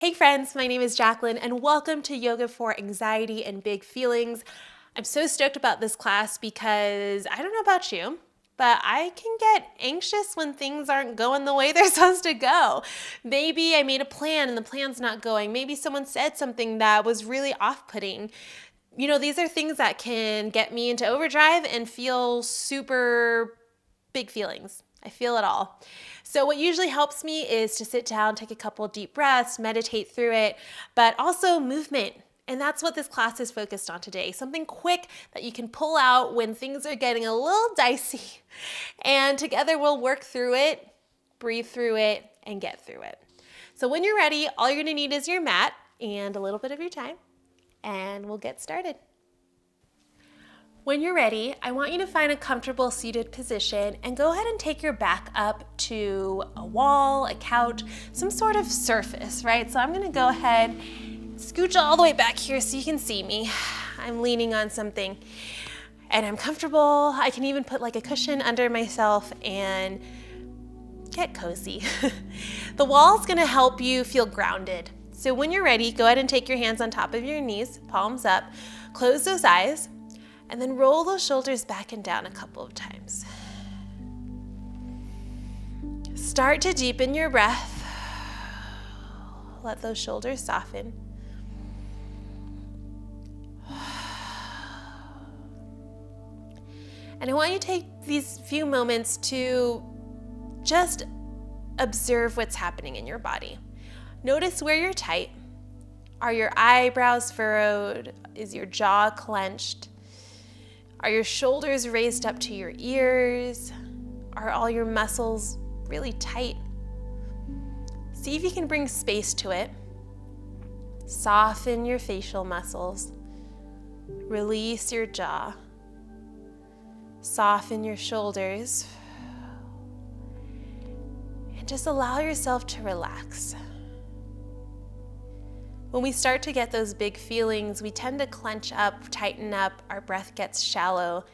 Hey friends, my name is Jackelyn and welcome to Yoga for Anxiety and Big Feelings. I'm so stoked about this class because I don't know about you, but I can get anxious when things aren't going the way they're supposed to go. Maybe I made a plan and the plan's not going. Maybe someone said something that was really off-putting. These are things that can get me into overdrive and feel super big feelings. I feel it all. So what usually helps me is to sit down, take a couple deep breaths, meditate through it, but also movement. And that's what this class is focused on today. Something quick that you can pull out when things are getting a little dicey. And together we'll work through it, breathe through it, and get through it. So when you're ready, all you're gonna need is your mat and a little bit of your time, and we'll get started. When you're ready, I want you to find a comfortable seated position and go ahead and take your back up to a wall, a couch, some sort of surface, right? So I'm gonna go ahead, scooch all the way back here so you can see me. I'm leaning on something and I'm comfortable. I can even put like a cushion under myself and get cozy. The wall's gonna help you feel grounded. So when you're ready, go ahead and take your hands on top of your knees, palms up, close those eyes, and then roll those shoulders back and down a couple of times. Start to deepen your breath. Let those shoulders soften. And I want you to take these few moments to just observe what's happening in your body. Notice where you're tight. Are your eyebrows furrowed? Is your jaw clenched? Are your shoulders raised up to your ears? Are all your muscles really tight? See if you can bring space to it. Soften your facial muscles. Release your jaw. Soften your shoulders. And just allow yourself to relax. When we start to get those big feelings, we tend to clench up, tighten up, our breath gets shallow,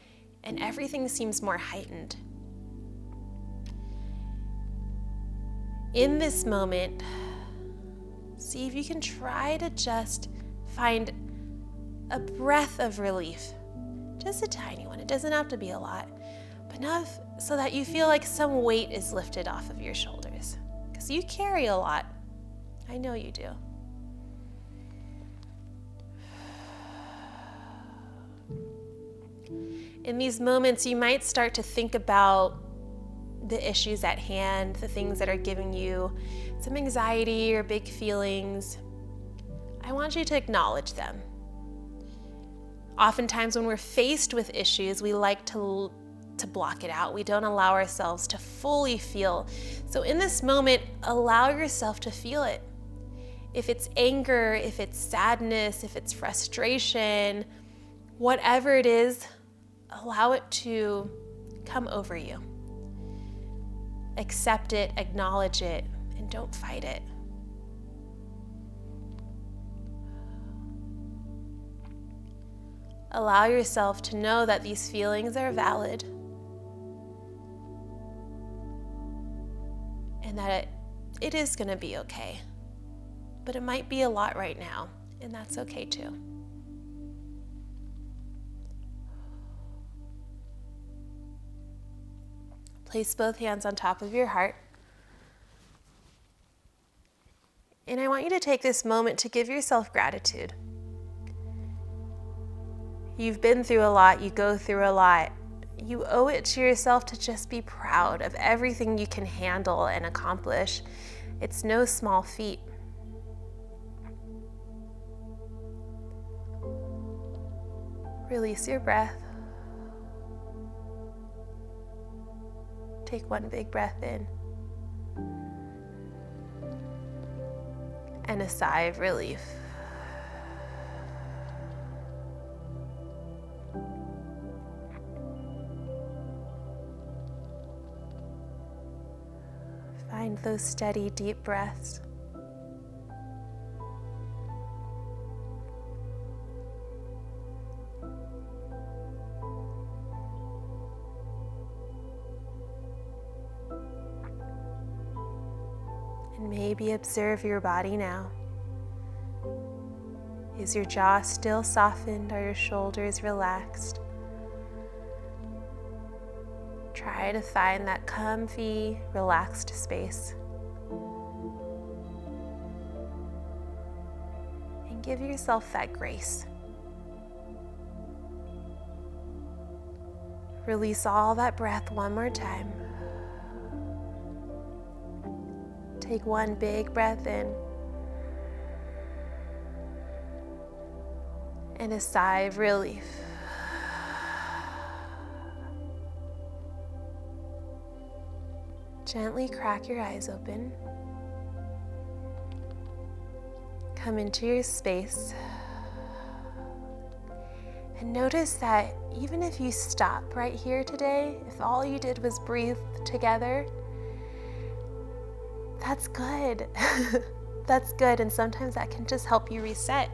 and everything seems more heightened. In this moment, see if you can try to just find a breath of relief. Just a tiny one. It doesn't have to be a lot, but enough so that you feel like some weight is lifted off of your shoulders. Because you carry a lot. I know you do. In these moments, you might start to think about the issues at hand, the things that are giving you some anxiety or big feelings. I want you to acknowledge them. Oftentimes when we're faced with issues, we like to block it out. We don't allow ourselves to fully feel. So in this moment, allow yourself to feel it. If it's anger, if it's sadness, if it's frustration, whatever it is, allow it to come over you. Accept it, acknowledge it, and don't fight it. Allow yourself to know that these feelings are valid and that it is going to be okay. But it might be a lot right now, and that's okay too. Place both hands on top of your heart. And I want you to take this moment to give yourself gratitude. You've been through a lot, you go through a lot. You owe it to yourself to just be proud of everything you can handle and accomplish. It's no small feat. Release your breath. Take one big breath in. And a sigh of relief. Find those steady, deep breaths. And maybe observe your body now. Is your jaw still softened? Are your shoulders relaxed? Try to find that comfy, relaxed space. And give yourself that grace. Release all that breath one more time. Take one big breath in. And a sigh of relief. Gently crack your eyes open. Come into your space. And notice that even if you stop right here today, if all you did was breathe together, that's good. That's good, and sometimes that can just help you reset.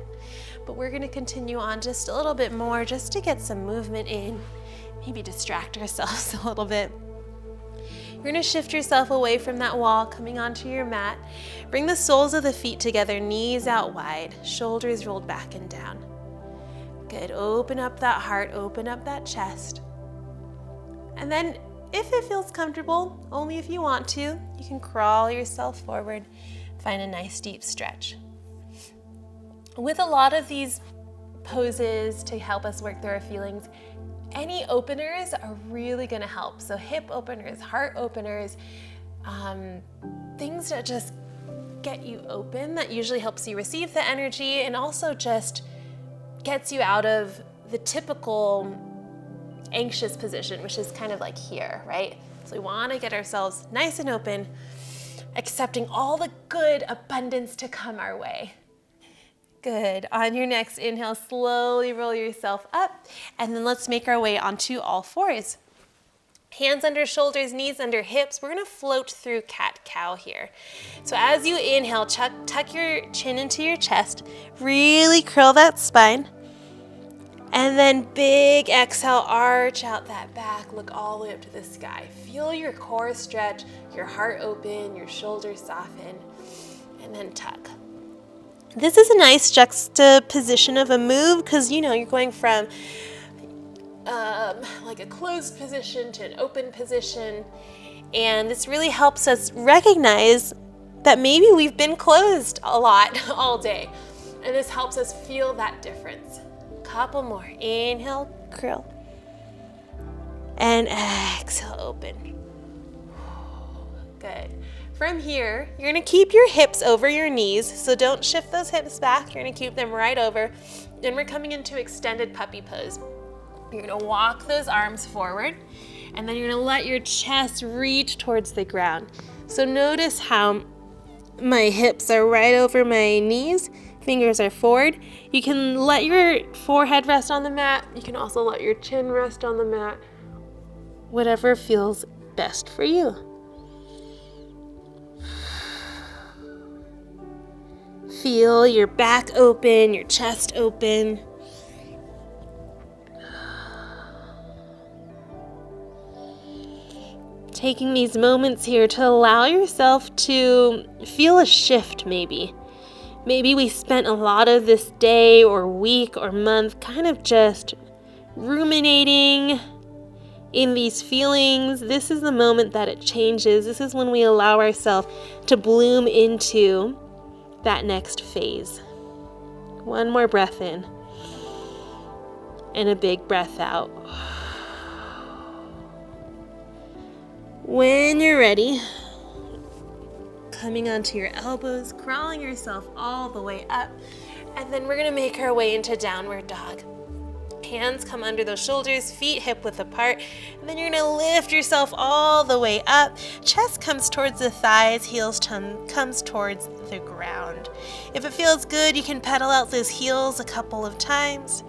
But we're gonna continue on just a little bit more just to get some movement in, maybe distract ourselves a little bit. You're gonna shift yourself away from that wall, coming onto your mat. Bring the soles of the feet together, knees out wide, shoulders rolled back and down. Good, open up that heart, open up that chest. And then if it feels comfortable, only if you want to, you can crawl yourself forward, find a nice deep stretch. With a lot of these poses to help us work through our feelings, any openers are really gonna help. So hip openers, heart openers, things that just get you open, that usually helps you receive the energy and also just gets you out of the typical anxious position, which is kind of like here, right? So we wanna get ourselves nice and open, accepting all the good abundance to come our way. Good. On your next inhale, slowly roll yourself up, and then let's make our way onto all fours. Hands under shoulders, knees under hips. We're gonna float through cat-cow here. So as you inhale, tuck your chin into your chest, really curl that spine, and then big exhale, arch out that back, look all the way up to the sky. Feel your core stretch, your heart open, your shoulders soften, and then tuck. This is a nice juxtaposition of a move because, you're going from like a closed position to an open position. And this really helps us recognize that maybe we've been closed a lot all day. And this helps us feel that difference. Couple more. Inhale, curl. And exhale, open. Good. From here, you're gonna keep your hips over your knees, so don't shift those hips back. You're gonna keep them right over. Then we're coming into extended puppy pose. You're gonna walk those arms forward, and then you're gonna let your chest reach towards the ground. So notice how my hips are right over my knees, fingers are forward. You can let your forehead rest on the mat. You can also let your chin rest on the mat. Whatever feels best for you. Feel your back open, your chest open. Taking these moments here to allow yourself to feel a shift maybe. Maybe we spent a lot of this day or week or month kind of just ruminating in these feelings. This is the moment that it changes. This is when we allow ourselves to bloom into that next phase. One more breath in and a big breath out. When you're ready, coming onto your elbows, crawling yourself all the way up, and then we're gonna make our way into downward dog. Hands come under those shoulders, feet hip width apart, and then you're gonna lift yourself all the way up. Chest comes towards the thighs, heels comes towards the ground. If it feels good, you can pedal out those heels a couple of times.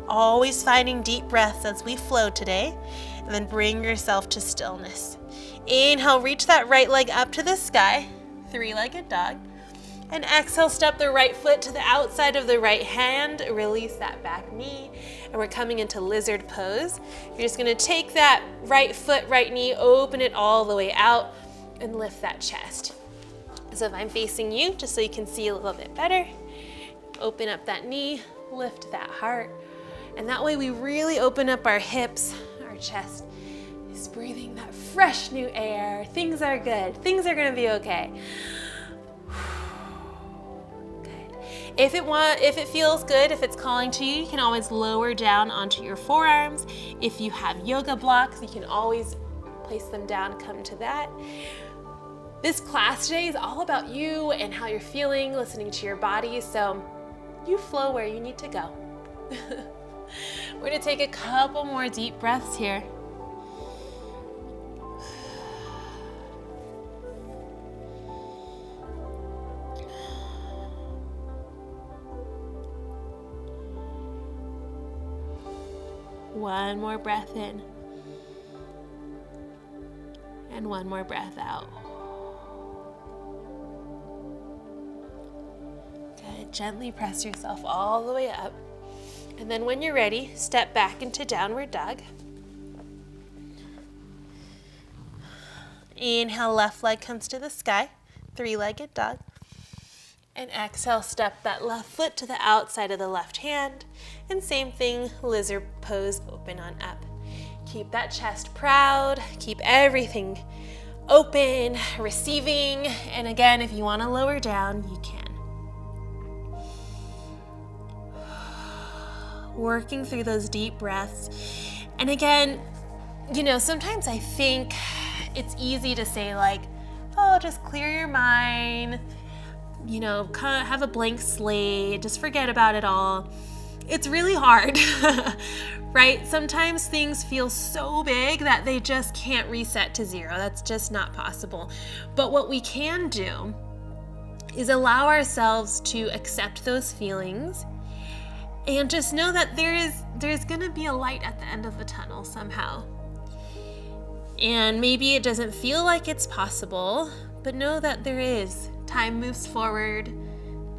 Always finding deep breaths as we flow today, and then bring yourself to stillness. Inhale, reach that right leg up to the sky, three-legged dog. And exhale, step the right foot to the outside of the right hand, release that back knee, and we're coming into lizard pose. You're just gonna take that right foot, right knee, open it all the way out, and lift that chest. So if I'm facing you, just so you can see a little bit better, open up that knee, lift that heart. And that way we really open up our hips, our chest. Just breathing that fresh new air. Things are good. Things are gonna be okay. Good. If it feels good, if it's calling to you, you can always lower down onto your forearms. If you have yoga blocks, you can always place them down, come to that. This class today is all about you and how you're feeling, listening to your body, so you flow where you need to go. We're gonna take a couple more deep breaths here. One more breath in. And one more breath out. Good. Gently press yourself all the way up. And then when you're ready, step back into downward dog. Inhale, left leg comes to the sky, three-legged dog. And exhale, step that left foot to the outside of the left hand. And same thing, lizard pose, open on up. Keep that chest proud, keep everything open, receiving. And again, if you want to lower down, you can. Working through those deep breaths. And again, sometimes I think it's easy to say like, oh, just clear your mind, have a blank slate, just forget about it all. It's really hard, right? Sometimes things feel so big that they just can't reset to zero. That's just not possible. But what we can do is allow ourselves to accept those feelings and just know that there's gonna be a light at the end of the tunnel somehow. And maybe it doesn't feel like it's possible, but know that there is. Time moves forward,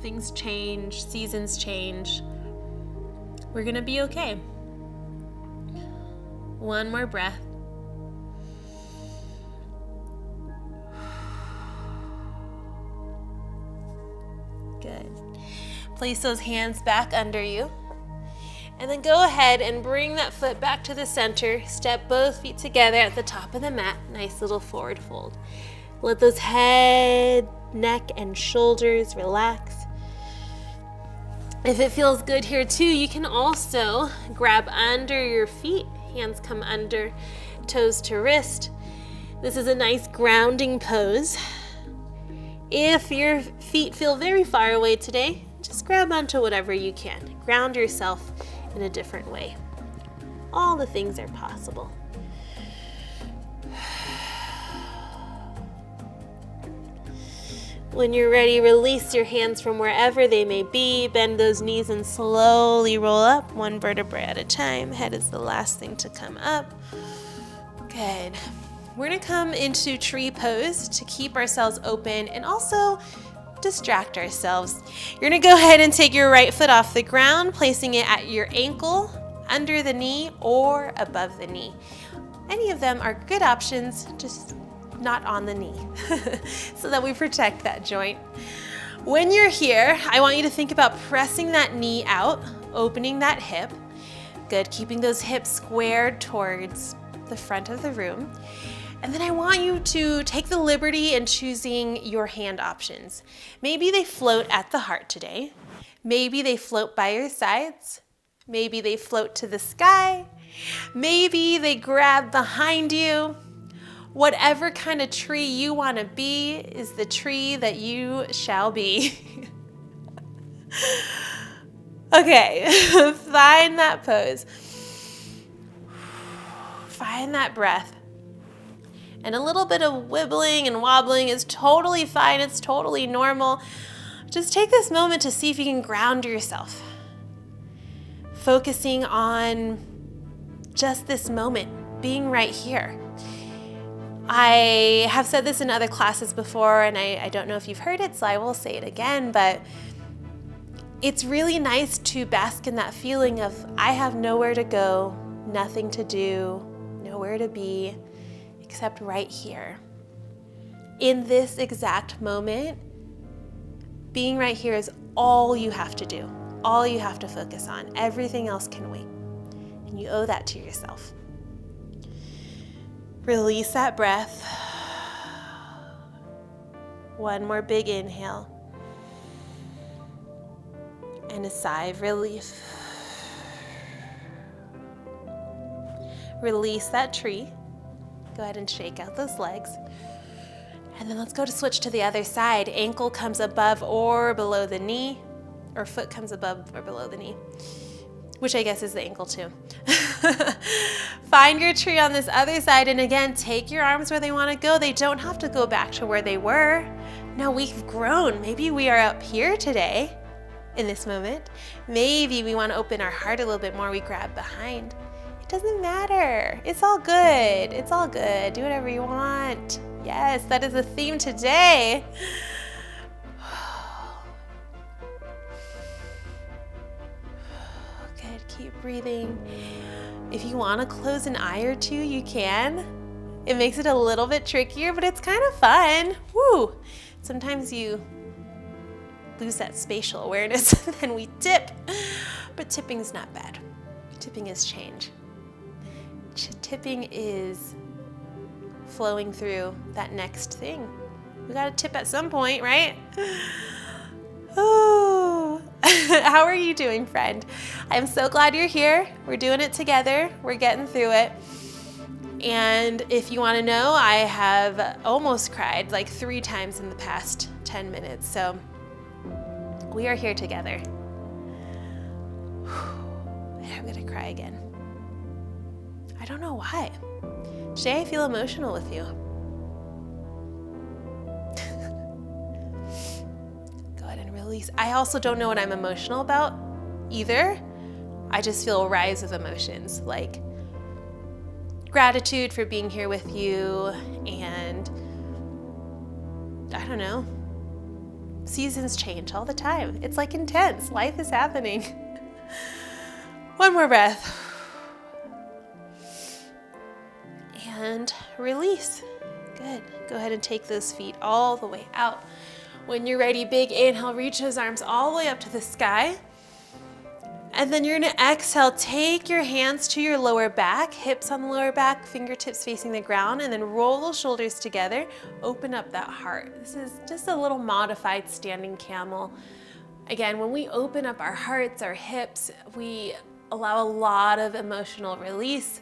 things change, seasons change. We're gonna be okay. One more breath. Good. Place those hands back under you. And then go ahead and bring that foot back to the center. Step both feet together at the top of the mat. Nice little forward fold. Let those head, neck, and shoulders relax. If it feels good here too, you can also grab under your feet. Hands come under, toes to wrist. This is a nice grounding pose. If your feet feel very far away today, just grab onto whatever you can. Ground yourself in a different way. All the things are possible. When you're ready, release your hands from wherever they may be. Bend those knees and slowly roll up, one vertebrae at a time. Head is the last thing to come up. Good. We're gonna come into tree pose to keep ourselves open and also distract ourselves. You're gonna go ahead and take your right foot off the ground, placing it at your ankle, under the knee, or above the knee. Any of them are good options, just not on the knee, so that we protect that joint. When you're here, I want you to think about pressing that knee out, opening that hip. Good, keeping those hips squared towards the front of the room. And then I want you to take the liberty in choosing your hand options. Maybe they float at the heart today. Maybe they float by your sides. Maybe they float to the sky. Maybe they grab behind you. Whatever kind of tree you want to be is the tree that you shall be. Okay, find that pose. Find that breath. And a little bit of wibbling and wobbling is totally fine. It's totally normal. Just take this moment to see if you can ground yourself. Focusing on just this moment, being right here. I have said this in other classes before, and I don't know if you've heard it, so I will say it again, but it's really nice to bask in that feeling of I have nowhere to go, nothing to do, nowhere to be, except right here. In this exact moment, being right here is all you have to do, all you have to focus on. Everything else can wait. And you owe that to yourself. Release that breath. One more big inhale. And a sigh of relief. Release that tree. Go ahead and shake out those legs. And then let's go to switch to the other side. Ankle comes above or below the knee, or foot comes above or below the knee, which I guess is the ankle too. Find your tree on this other side, and again, take your arms where they want to go. They don't have to go back to where they were. No, we've grown. Maybe we are up here today in this moment. Maybe we want to open our heart a little bit more. We grab behind. It doesn't matter. It's all good. It's all good. Do whatever you want. Yes, that is the theme today. Good, keep breathing. If you want to close an eye or two, you can. It makes it a little bit trickier, but it's kind of fun. Woo! Sometimes you lose that spatial awareness and then we tip. But tipping is not bad. Tipping is change. Tipping is flowing through that next thing. We gotta tip at some point, right? Oh, how are you doing, friend? I'm so glad you're here. We're doing it together. We're getting through it. And if you want to know, I have almost cried like 3 times in the past 10 minutes. So we are here together. I'm gonna cry again. I don't know why. Today I feel emotional with you. Go ahead and release. I also don't know what I'm emotional about either. I just feel a rise of emotions, like gratitude for being here with you, and I don't know. Seasons change all the time. It's like intense. Life is happening. One more breath. And release. Good. Go ahead and take those feet all the way out. When you're ready, big inhale, reach those arms all the way up to the sky. And then you're gonna exhale, take your hands to your lower back, hips on the lower back, fingertips facing the ground, and then roll those shoulders together. Open up that heart. This is just a little modified standing camel. Again, when we open up our hearts, our hips, we allow a lot of emotional release.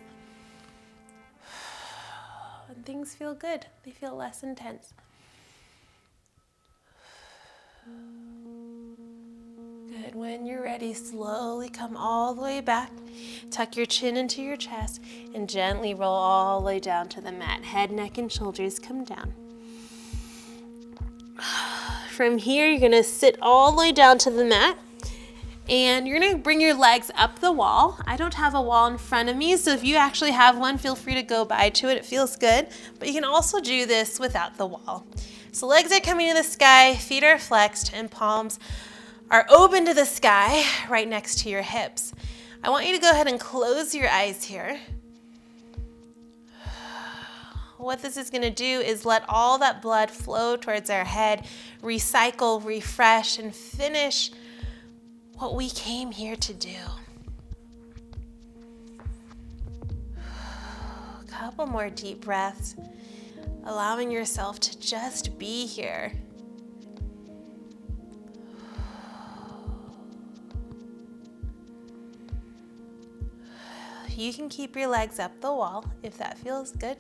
And things feel good. They feel less intense. Good. When you're ready, slowly come all the way back. Tuck your chin into your chest and gently roll all the way down to the mat. Head, neck, and shoulders come down. From here, you're gonna sit all the way down to the mat. And you're gonna bring your legs up the wall. I don't have a wall in front of me, so if you actually have one, feel free to go by to it. It feels good. But you can also do this without the wall. So legs are coming to the sky, feet are flexed, and palms are open to the sky right next to your hips. I want you to go ahead and close your eyes here. What this is gonna do is let all that blood flow towards our head, recycle, refresh, and finish what we came here to do. A couple more deep breaths, allowing yourself to just be here. You can keep your legs up the wall if that feels good.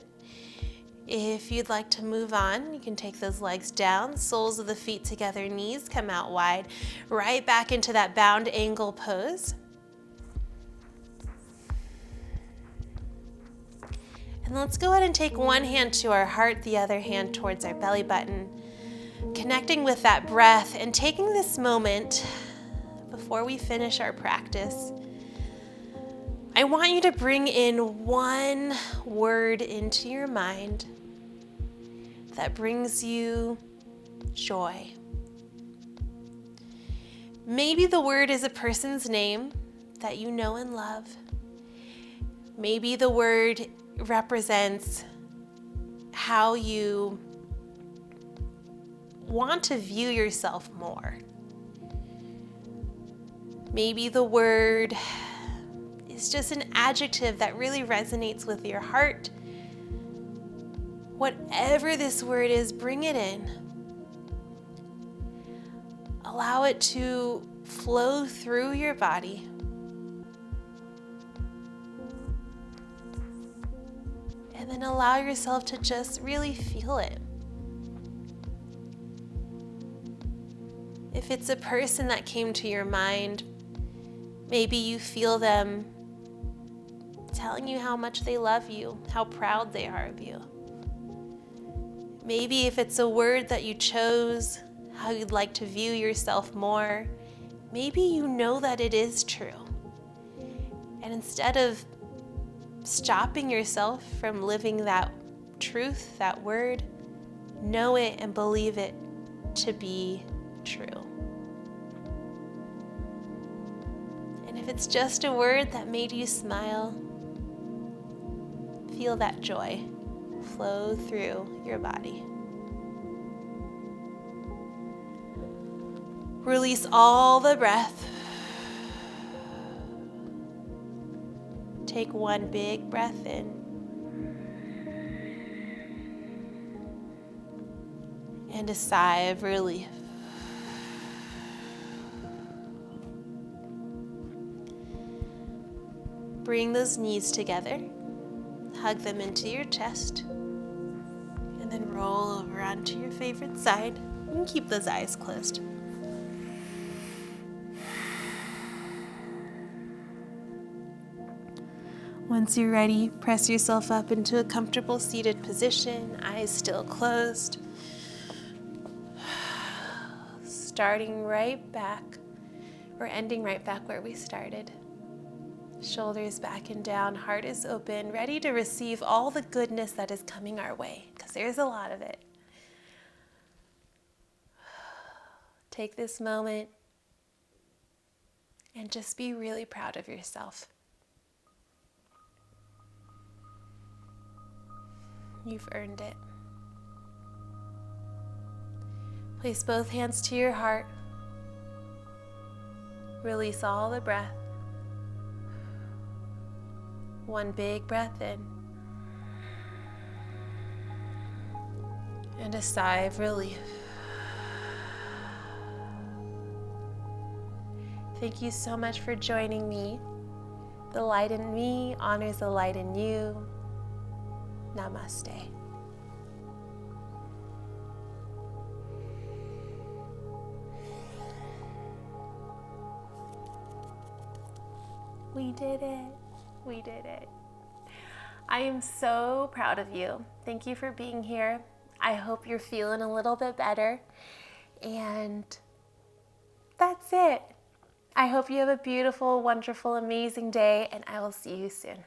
If you'd like to move on, you can take those legs down, soles of the feet together, knees come out wide, right back into that bound angle pose. And let's go ahead and take one hand to our heart, the other hand towards our belly button, connecting with that breath and taking this moment before we finish our practice. I want you to bring in one word into your mind that brings you joy. Maybe the word is a person's name that you know and love. Maybe the word represents how you want to view yourself more. Maybe the word is just an adjective that really resonates with your heart. Whatever this word is, bring it in. Allow it to flow through your body. And then allow yourself to just really feel it. If it's a person that came to your mind, maybe you feel them telling you how much they love you, how proud they are of you. Maybe if it's a word that you chose, how you'd like to view yourself more, maybe you know that it is true. And instead of stopping yourself from living that truth, that word, know it and believe it to be true. And if it's just a word that made you smile, feel that joy flow through your body. Release all the breath. Take one big breath in. And a sigh of relief. Bring those knees together. Hug them into your chest. And then roll over onto your favorite side. And keep those eyes closed. Once you're ready, press yourself up into a comfortable seated position, eyes still closed. Starting right back, or ending right back where we started. Shoulders back and down, heart is open, ready to receive all the goodness that is coming our way, because there's a lot of it. Take this moment and just be really proud of yourself. You've earned it. Place both hands to your heart. Release all the breath. One big breath in. And a sigh of relief. Thank you so much for joining me. The light in me honors the light in you. Namaste. We did it. We did it. I am so proud of you. Thank you for being here. I hope you're feeling a little bit better. And that's it. I hope you have a beautiful, wonderful, amazing day, and I will see you soon.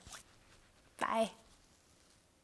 Bye.